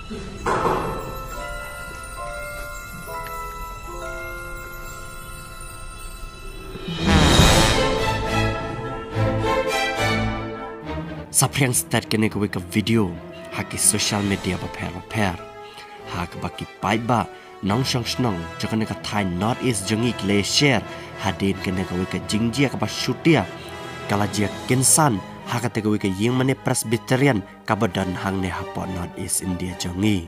Sapriang start kene ko ke video haki social media paper hak baki paiba nong shong snong jakane ka Thai North East jongi kle share hadin kene ko ke jingjia ka bashutia kala jia kensan hakate ko ke ying mane Presbyterian kabadan hang ne hapo North East India jongi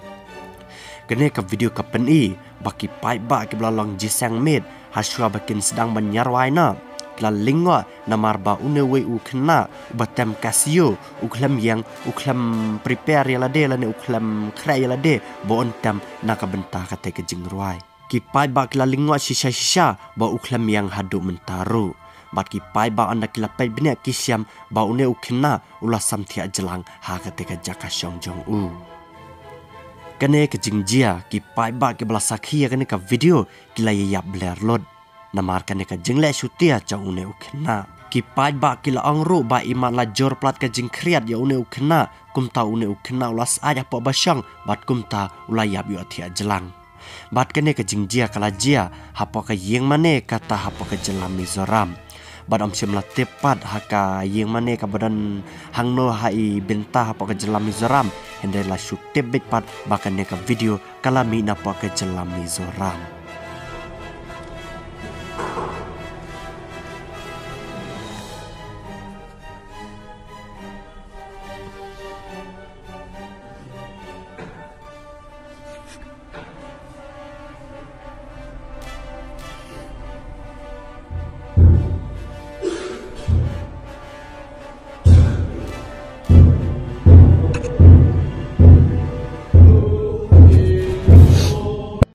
kene ka video ka peni baki paiba ke blalong jisang med haswa bakin sedang menyarwai na la lingwa namarba unewe ukna batem kasio uklam yang uklam prepare yala de lane uklam kray yala de bon tam nakabenta kate ke jingruai ki pai ba la lingwa shisha ba uklam yang hadu mentaru bat ki pai ba anda kila pai bine kisyam ba une ukna ula samthia jelang ha kate ke jaka songjong u kane ke jingjia ki pai ba ke bla sakhi kane ka video kila yap bler lod namar kane ka jingle shutia cha une ukna ki pai ba kila angru ba iman la jor plat ka jing kriat ya une ukna kumta une ukna ulas aja po basang bat kumta ulayap yu athia jelang bat kane ka jingjia kala jia hapo ka yeng mane kata hapo ka jelam Mizoram bat om simla tepat haka yeng mane ka badan hangno hai benta hapo ka jelam Mizoram hende la shutip bit pat bakane ka video kala mi na po ka jelam Mizoram